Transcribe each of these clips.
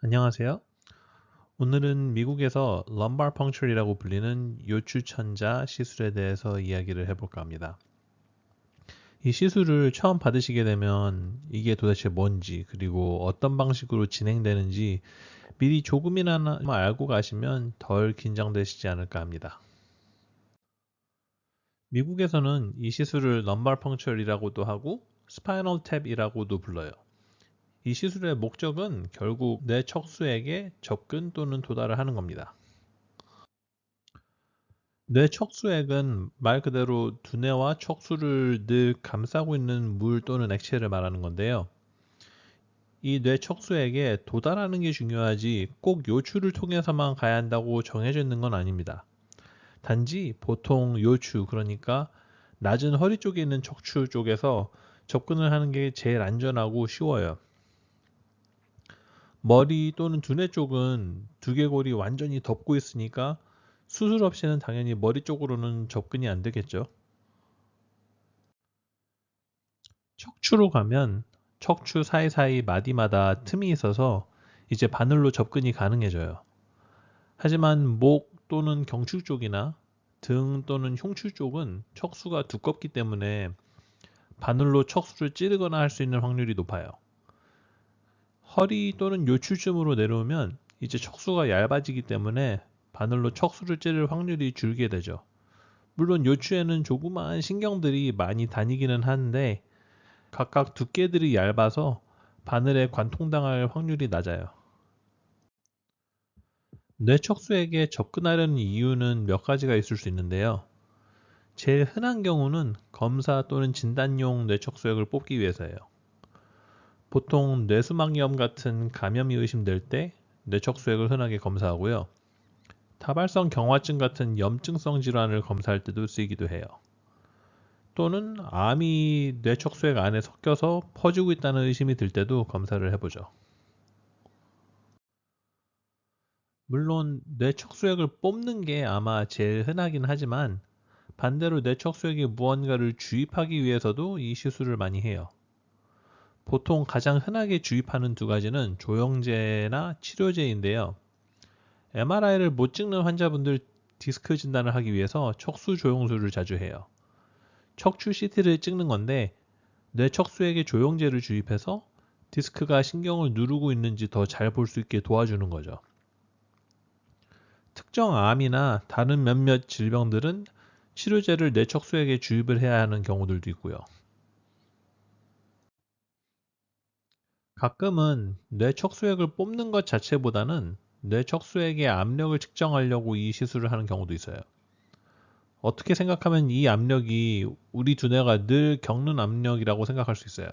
안녕하세요. 오늘은 미국에서 lumbar puncture이라고 불리는 요추천자 시술에 대해서 이야기를 해볼까 합니다. 이 시술을 처음 받으시게 되면 이게 도대체 뭔지 그리고 어떤 방식으로 진행되는지 미리 조금이나마 알고 가시면 덜 긴장되시지 않을까 합니다. 미국에서는 이 시술을 lumbar puncture이라고도 하고 spinal tap이라고도 불러요. 이 시술의 목적은 결국 뇌 척수에게 접근 또는 도달을 하는 겁니다. 뇌 척수액은 말 그대로 두뇌와 척수를 늘 감싸고 있는 물 또는 액체를 말하는 건데요. 이 뇌 척수액에 도달하는 게 중요하지 꼭 요추를 통해서만 가야 한다고 정해져 있는 건 아닙니다. 단지 보통 요추, 그러니까 낮은 허리 쪽에 있는 척추 쪽에서 접근을 하는 게 제일 안전하고 쉬워요. 머리 또는 두뇌 쪽은 두개골이 완전히 덮고 있으니까 수술 없이는 당연히 머리 쪽으로는 접근이 안 되겠죠. 척추로 가면 척추 사이사이 마디마다 틈이 있어서 이제 바늘로 접근이 가능해져요. 하지만 목 또는 경추 쪽이나 등 또는 흉추 쪽은 척수가 두껍기 때문에 바늘로 척수를 찌르거나 할 수 있는 확률이 높아요. 허리 또는 요추쯤으로 내려오면 이제 척수가 얇아지기 때문에 바늘로 척수를 찌를 확률이 줄게 되죠. 물론 요추에는 조그마한 신경들이 많이 다니기는 하는데 각각 두께들이 얇아서 바늘에 관통당할 확률이 낮아요. 뇌척수에게 접근하려는 이유는 몇 가지가 있을 수 있는데요. 제일 흔한 경우는 검사 또는 진단용 뇌척수액을 뽑기 위해서예요. 보통 뇌수막염 같은 감염이 의심될 때 뇌척수액을 흔하게 검사하고요. 다발성 경화증 같은 염증성 질환을 검사할 때도 쓰이기도 해요. 또는 암이 뇌척수액 안에 섞여서 퍼지고 있다는 의심이 들 때도 검사를 해보죠. 물론 뇌척수액을 뽑는 게 아마 제일 흔하긴 하지만 반대로 뇌척수액에 무언가를 주입하기 위해서도 이 시술을 많이 해요. 보통 가장 흔하게 주입하는 두 가지는 조영제나 치료제인데요. MRI를 못 찍는 환자분들 디스크 진단을 하기 위해서 척수 조영술을 자주 해요. 척추 CT를 찍는 건데 뇌척수액에 조영제를 주입해서 디스크가 신경을 누르고 있는지 더 잘 볼 수 있게 도와주는 거죠. 특정 암이나 다른 몇몇 질병들은 치료제를 뇌척수액에 주입을 해야 하는 경우들도 있고요. 가끔은 뇌척수액을 뽑는 것 자체보다는 뇌척수액의 압력을 측정하려고 이 시술을 하는 경우도 있어요. 어떻게 생각하면 이 압력이 우리 두뇌가 늘 겪는 압력이라고 생각할 수 있어요.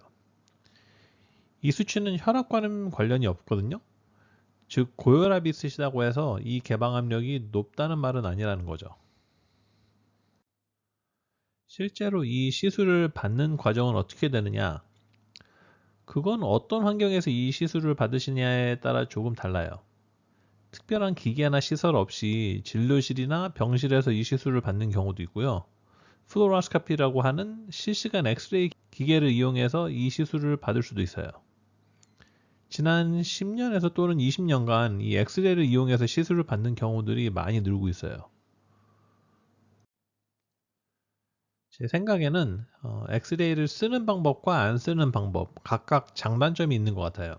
이 수치는 혈압과는 관련이 없거든요. 즉 고혈압이 있으시다고 해서 이 개방 압력이 높다는 말은 아니라는 거죠. 실제로 이 시술을 받는 과정은 어떻게 되느냐? 그건 어떤 환경에서 이 시술을 받으시냐에 따라 조금 달라요. 특별한 기계나 시설 없이 진료실이나 병실에서 이 시술을 받는 경우도 있고요. 플로라스카피라고 하는 실시간 엑스레이 기계를 이용해서 이 시술을 받을 수도 있어요. 지난 10년에서 또는 20년간 이 엑스레이를 이용해서 시술을 받는 경우들이 많이 늘고 있어요. 제 생각에는 엑스레이를 쓰는 방법과 안 쓰는 방법 각각 장단점이 있는 것 같아요.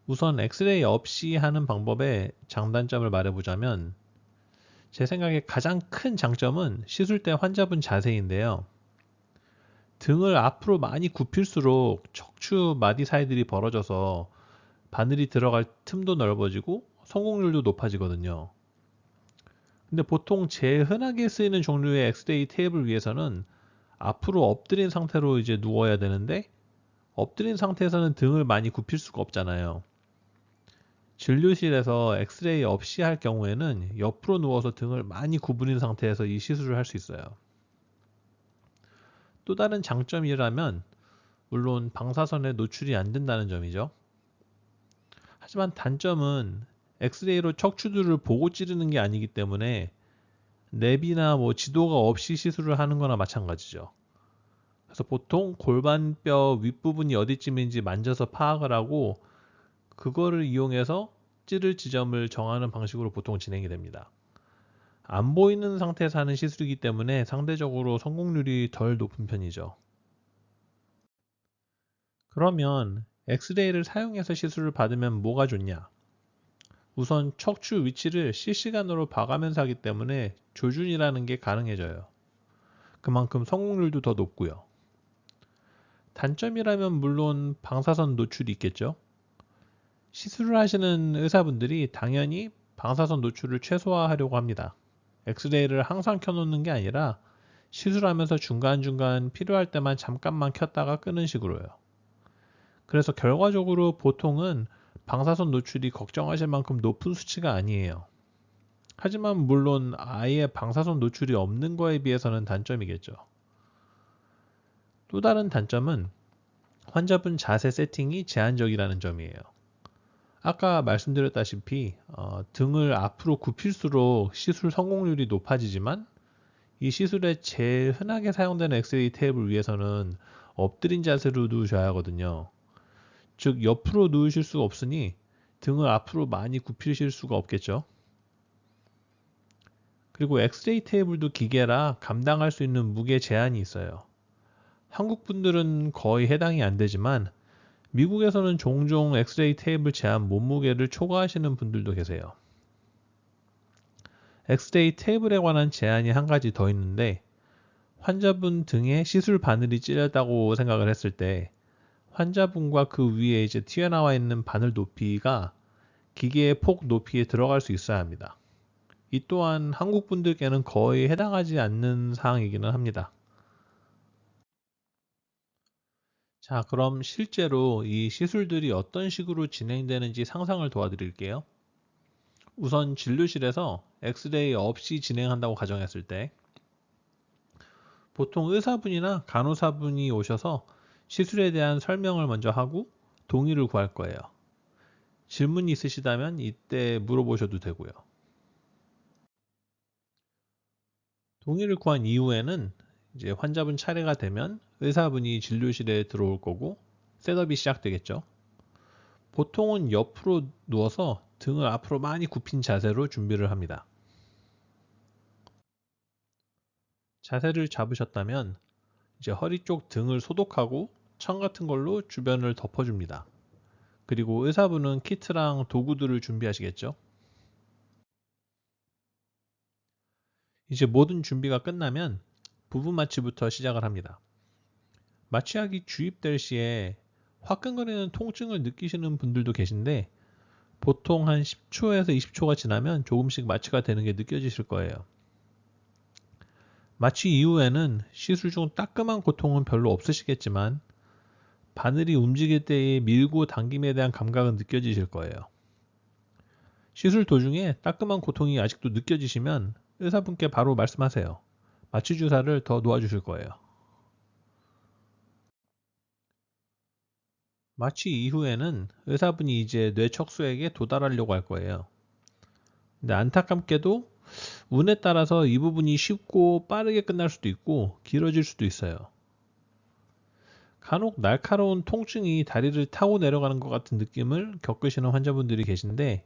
우선 엑스레이 없이 하는 방법의 장단점을 말해보자면 제 생각에 가장 큰 장점은 시술 때 환자분 자세인데요. 등을 앞으로 많이 굽힐수록 척추 마디 사이들이 벌어져서 바늘이 들어갈 틈도 넓어지고 성공률도 높아지거든요. 근데 보통 제일 흔하게 쓰이는 종류의 엑스레이 테이프를 위해서는 앞으로 엎드린 상태로 이제 누워야 되는데 엎드린 상태에서는 등을 많이 굽힐 수가 없잖아요. 진료실에서 엑스레이 없이 할 경우에는 옆으로 누워서 등을 많이 구부린 상태에서 이 시술을 할 수 있어요. 또 다른 장점이라면 물론 방사선에 노출이 안 된다는 점이죠. 하지만 단점은 엑스레이로 척추들을 보고 찌르는 게 아니기 때문에 랩이나 뭐 지도가 없이 시술을 하는 거나 마찬가지죠. 그래서 보통 골반뼈 윗부분이 어디쯤인지 만져서 파악을 하고 그거를 이용해서 찌를 지점을 정하는 방식으로 보통 진행이 됩니다. 안 보이는 상태에서 하는 시술이기 때문에 상대적으로 성공률이 덜 높은 편이죠. 그러면 엑스레이를 사용해서 시술을 받으면 뭐가 좋냐? 우선 척추 위치를 실시간으로 봐가면서 하기 때문에 조준이라는 게 가능해져요. 그만큼 성공률도 더 높고요. 단점이라면 물론 방사선 노출이 있겠죠. 시술을 하시는 의사분들이 당연히 방사선 노출을 최소화하려고 합니다. 엑스레이를 항상 켜놓는 게 아니라 시술하면서 중간중간 필요할 때만 잠깐만 켰다가 끄는 식으로요. 그래서 결과적으로 보통은 방사선 노출이 걱정하실 만큼 높은 수치가 아니에요. 하지만 물론 아예 방사선 노출이 없는 거에 비해서는 단점이겠죠. 또 다른 단점은 환자분 자세 세팅이 제한적이라는 점이에요. 아까 말씀드렸다시피 등을 앞으로 굽힐수록 시술 성공률이 높아지지만 이 시술에 제일 흔하게 사용되는 엑스레이 테이프를 위해서는 엎드린 자세로 누우셔야 하거든요. 즉 옆으로 누우실 수가 없으니 등을 앞으로 많이 굽히실 수가 없겠죠. 그리고 엑스레이 테이블도 기계라 감당할 수 있는 무게 제한이 있어요. 한국 분들은 거의 해당이 안 되지만 미국에서는 종종 엑스레이 테이블 제한 몸무게를 초과하시는 분들도 계세요. 엑스레이 테이블에 관한 제한이 한 가지 더 있는데 환자분 등에 시술 바늘이 찔렸다고 생각을 했을 때 환자분과 그 위에 이제 튀어나와 있는 바늘 높이가 기계의 폭 높이에 들어갈 수 있어야 합니다. 이 또한 한국 분들께는 거의 해당하지 않는 사항이기는 합니다. 자, 그럼 실제로 이 시술들이 어떤 식으로 진행되는지 상상을 도와드릴게요. 우선 진료실에서 엑스레이 없이 진행한다고 가정했을 때 보통 의사분이나 간호사분이 오셔서 시술에 대한 설명을 먼저 하고 동의를 구할 거예요. 질문이 있으시다면 이때 물어보셔도 되고요. 동의를 구한 이후에는 이제 환자분 차례가 되면 의사분이 진료실에 들어올 거고 셋업이 시작되겠죠. 보통은 옆으로 누워서 등을 앞으로 많이 굽힌 자세로 준비를 합니다. 자세를 잡으셨다면 이제 허리 쪽 등을 소독하고 천 같은 걸로 주변을 덮어줍니다. 그리고 의사분은 키트랑 도구들을 준비하시겠죠. 이제 모든 준비가 끝나면 부분 마취부터 시작을 합니다. 마취약이 주입될 시에 화끈거리는 통증을 느끼시는 분들도 계신데 보통 한 10초에서 20초가 지나면 조금씩 마취가 되는 게 느껴지실 거예요. 마취 이후에는 시술 중 따끔한 고통은 별로 없으시겠지만 바늘이 움직일 때의 밀고 당김에 대한 감각은 느껴지실 거예요. 시술 도중에 따끔한 고통이 아직도 느껴지시면 의사분께 바로 말씀하세요. 마취 주사를 더 놓아주실 거예요. 마취 이후에는 의사분이 이제 뇌척수액에 도달하려고 할 거예요. 근데 안타깝게도 운에 따라서 이 부분이 쉽고 빠르게 끝날 수도 있고 길어질 수도 있어요. 간혹 날카로운 통증이 다리를 타고 내려가는 것 같은 느낌을 겪으시는 환자분들이 계신데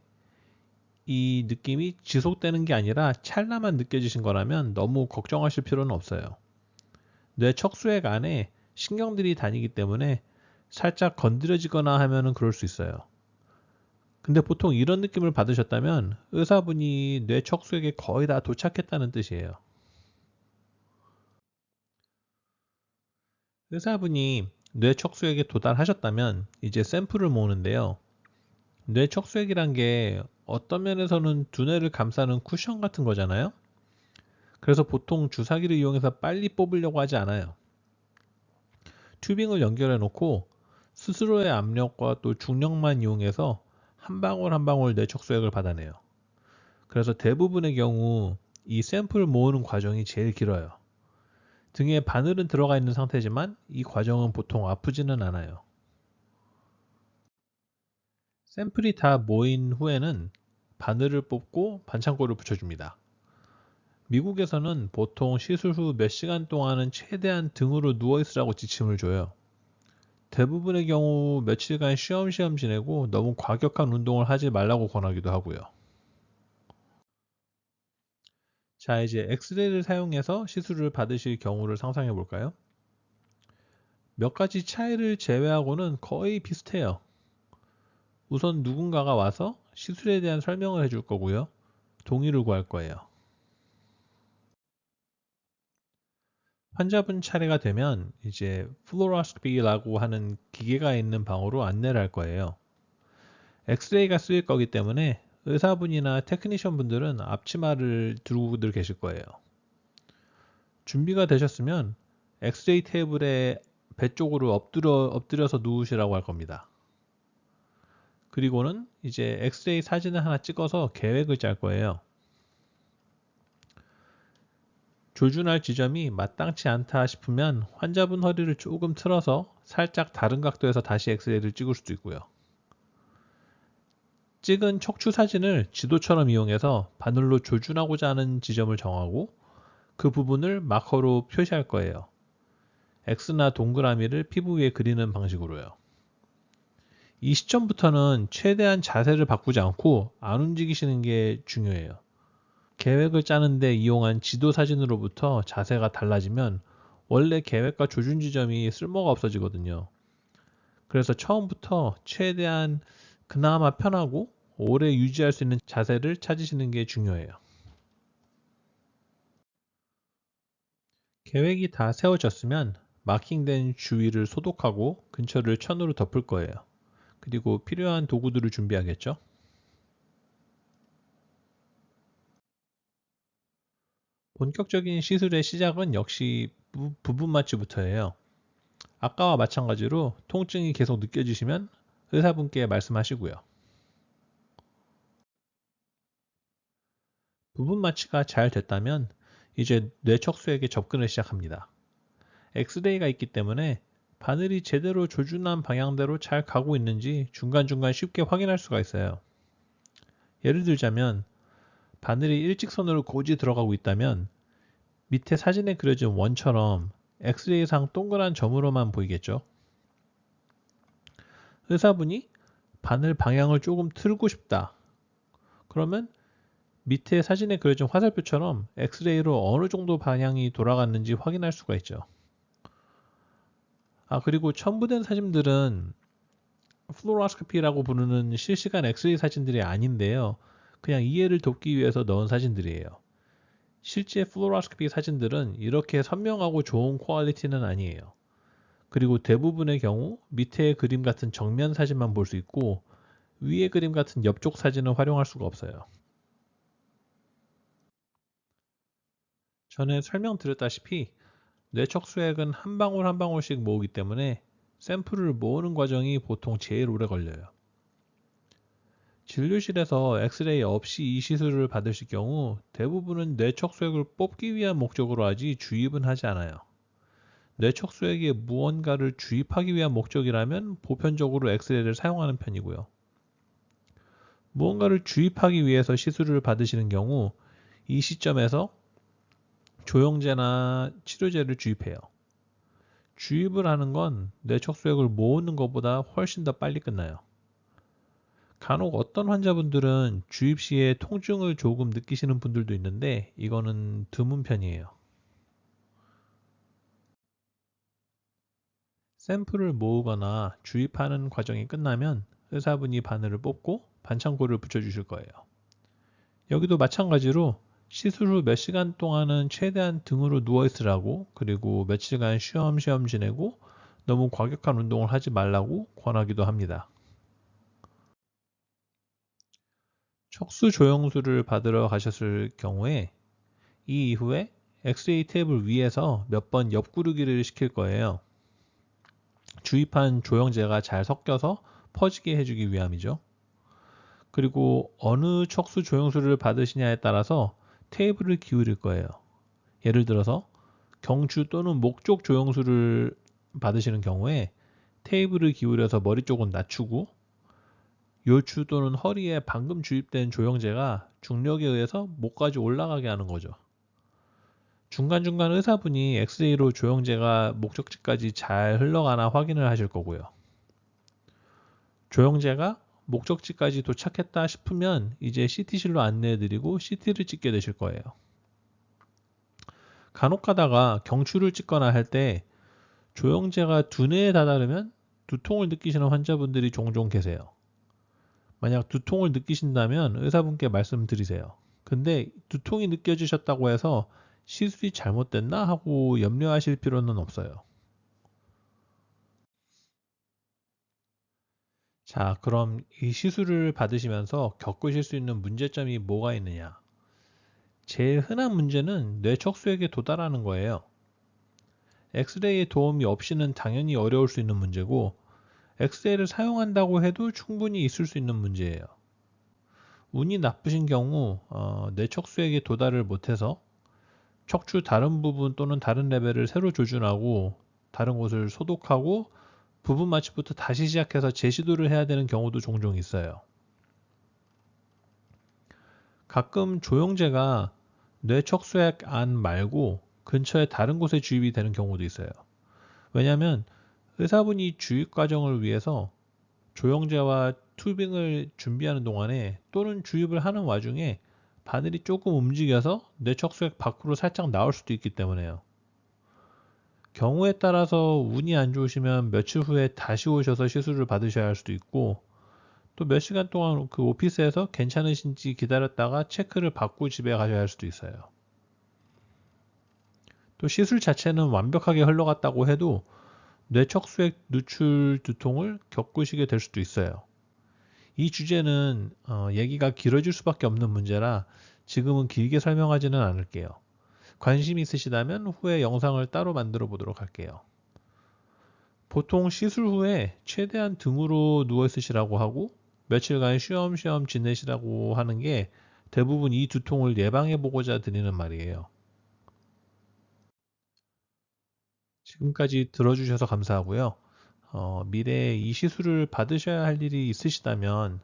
이 느낌이 지속되는 게 아니라 찰나만 느껴지신 거라면 너무 걱정하실 필요는 없어요. 뇌 척수액 안에 신경들이 다니기 때문에 살짝 건드려지거나 하면은 그럴 수 있어요. 근데 보통 이런 느낌을 받으셨다면 의사분이 뇌 척수액에 거의 다 도착했다는 뜻이에요. 의사분이 뇌 척수액에 도달하셨다면 이제 샘플을 모으는데요. 뇌 척수액이란 게 어떤 면에서는 두뇌를 감싸는 쿠션 같은 거잖아요. 그래서 보통 주사기를 이용해서 빨리 뽑으려고 하지 않아요. 튜빙을 연결해 놓고 스스로의 압력과 또 중력만 이용해서 한 방울 한 방울 뇌척수액을 받아내요. 그래서 대부분의 경우 이 샘플 모으는 과정이 제일 길어요. 등에 바늘은 들어가 있는 상태지만 이 과정은 보통 아프지는 않아요. 샘플이 다 모인 후에는 바늘을 뽑고 반창고를 붙여줍니다. 미국에서는 보통 시술 후 몇 시간 동안은 최대한 등으로 누워있으라고 지침을 줘요. 대부분의 경우 며칠간 쉬엄쉬엄 지내고 너무 과격한 운동을 하지 말라고 권하기도 하고요. 자, 이제 엑스레이를 사용해서 시술을 받으실 경우를 상상해 볼까요? 몇 가지 차이를 제외하고는 거의 비슷해요. 우선 누군가가 와서 시술에 대한 설명을 해줄 거고요. 동의를 구할 거예요. 환자분 차례가 되면 이제 플로로스코피라고 하는 기계가 있는 방으로 안내를 할 거예요. 엑스레이가 쓰일 거기 때문에 의사분이나 테크니션 분들은 앞치마를 두고들 계실 거예요. 준비가 되셨으면 엑스레이 테이블에 배 쪽으로 엎드려서 누우시라고 할 겁니다. 그리고는 이제 엑스레이 사진을 하나 찍어서 계획을 짤 거예요. 조준할 지점이 마땅치 않다 싶으면 환자분 허리를 조금 틀어서 살짝 다른 각도에서 다시 엑스레이를 찍을 수도 있고요. 찍은 척추 사진을 지도처럼 이용해서 바늘로 조준하고자 하는 지점을 정하고 그 부분을 마커로 표시할 거예요. X나 동그라미를 피부 위에 그리는 방식으로요. 이 시점부터는 최대한 자세를 바꾸지 않고 안 움직이시는 게 중요해요. 계획을 짜는데 이용한 지도 사진으로부터 자세가 달라지면 원래 계획과 조준 지점이 쓸모가 없어지거든요. 그래서 처음부터 최대한 그나마 편하고 오래 유지할 수 있는 자세를 찾으시는 게 중요해요. 계획이 다 세워졌으면 마킹된 주위를 소독하고 근처를 천으로 덮을 거예요. 그리고 필요한 도구들을 준비하겠죠. 본격적인 시술의 시작은 역시 부분 마취부터예요. 아까와 마찬가지로 통증이 계속 느껴지시면 의사분께 말씀하시고요. 부분 마취가 잘 됐다면 이제 뇌척수에게 접근을 시작합니다. 엑스레이가 있기 때문에 바늘이 제대로 조준한 방향대로 잘 가고 있는지 중간중간 쉽게 확인할 수가 있어요. 예를 들자면 바늘이 일직선으로 고지 들어가고 있다면 밑에 사진에 그려진 원처럼 엑스레이상 동그란 점으로만 보이겠죠. 의사분이 바늘 방향을 조금 틀고 싶다. 그러면 밑에 사진에 그려진 화살표처럼 엑스레이로 어느 정도 방향이 돌아갔는지 확인할 수가 있죠. 그리고 첨부된 사진들은 플로로스코피라고 부르는 실시간 엑스레이 사진들이 아닌데요. 그냥 이해를 돕기 위해서 넣은 사진들이에요. 실제 플로로스코피 사진들은 이렇게 선명하고 좋은 퀄리티는 아니에요. 그리고 대부분의 경우 밑에 그림 같은 정면 사진만 볼 수 있고 위에 그림 같은 옆쪽 사진은 활용할 수가 없어요. 전에 설명드렸다시피 뇌척수액은 한 방울 한 방울씩 모으기 때문에 샘플을 모으는 과정이 보통 제일 오래 걸려요. 진료실에서 엑스레이 없이 이 시술을 받으실 경우 대부분은 뇌척수액을 뽑기 위한 목적으로 하지 주입은 하지 않아요. 뇌척수액에 무언가를 주입하기 위한 목적이라면 보편적으로 엑스레이를 사용하는 편이고요. 무언가를 주입하기 위해서 시술을 받으시는 경우 이 시점에서 조영제나 치료제를 주입해요. 주입을 하는 건 뇌척수액을 모으는 것보다 훨씬 더 빨리 끝나요. 간혹 어떤 환자분들은 주입 시에 통증을 조금 느끼시는 분들도 있는데 이거는 드문 편이에요. 샘플을 모으거나 주입하는 과정이 끝나면 의사분이 바늘을 뽑고 반창고를 붙여주실 거예요. 여기도 마찬가지로 시술 후 몇 시간 동안은 최대한 등으로 누워있으라고 그리고 며칠간 쉬엄쉬엄 지내고 너무 과격한 운동을 하지 말라고 권하기도 합니다. 척수 조영술을 받으러 가셨을 경우에 이 이후에 엑스레이 테이블 위에서 몇 번 옆구르기를 시킬 거예요. 주입한 조영제가 잘 섞여서 퍼지게 해주기 위함이죠. 그리고 어느 척수 조영술을 받으시냐에 따라서 테이블을 기울일 거예요. 예를 들어서 경추 또는 목 쪽 조영술을 받으시는 경우에 테이블을 기울여서 머리 쪽은 낮추고 요추 또는 허리에 방금 주입된 조영제가 중력에 의해서 목까지 올라가게 하는 거죠. 중간중간 의사분이 엑스레이로 조영제가 목적지까지 잘 흘러가나 확인을 하실 거고요. 조영제가 목적지까지 도착했다 싶으면 이제 CT실로 안내해드리고 CT를 찍게 되실 거예요. 간혹 가다가 경추를 찍거나 할 때 조영제가 두뇌에 다다르면 두통을 느끼시는 환자분들이 종종 계세요. 만약 두통을 느끼신다면 의사분께 말씀드리세요. 근데 두통이 느껴지셨다고 해서 시술이 잘못됐나 하고 염려하실 필요는 없어요. 자, 그럼 이 시술을 받으시면서 겪으실 수 있는 문제점이 뭐가 있느냐? 제일 흔한 문제는 뇌척수액에 도달하는 거예요. 엑스레이의 도움이 없이는 당연히 어려울 수 있는 문제고, 엑스레이를 사용한다고 해도 충분히 있을 수 있는 문제예요. 운이 나쁘신 경우 뇌척수액에 도달을 못해서 척추 다른 부분 또는 다른 레벨을 새로 조준하고 다른 곳을 소독하고 부분 마취부터 다시 시작해서 재시도를 해야 되는 경우도 종종 있어요. 가끔 조영제가 뇌척수액 안 말고 근처에 다른 곳에 주입이 되는 경우도 있어요. 왜냐하면 의사분이 주입 과정을 위해서 조영제와 튜빙을 준비하는 동안에 또는 주입을 하는 와중에 바늘이 조금 움직여서 뇌척수액 밖으로 살짝 나올 수도 있기 때문에요. 경우에 따라서 운이 안 좋으시면 며칠 후에 다시 오셔서 시술을 받으셔야 할 수도 있고 또 몇 시간 동안 그 오피스에서 괜찮으신지 기다렸다가 체크를 받고 집에 가셔야 할 수도 있어요. 또 시술 자체는 완벽하게 흘러갔다고 해도 뇌척수액 누출 두통을 겪으시게 될 수도 있어요. 이 주제는 얘기가 길어질 수밖에 없는 문제라 지금은 길게 설명하지는 않을게요. 관심 있으시다면 후에 영상을 따로 만들어 보도록 할게요. 보통 시술 후에 최대한 등으로 누워 있으시라고 하고 며칠간 쉬엄쉬엄 지내시라고 하는 게 대부분 이 두통을 예방해 보고자 드리는 말이에요. 지금까지 들어주셔서 감사하고요. 미래에 이 시술을 받으셔야 할 일이 있으시다면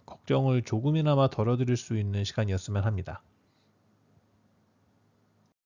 걱정을 조금이나마 덜어드릴 수 있는 시간이었으면 합니다.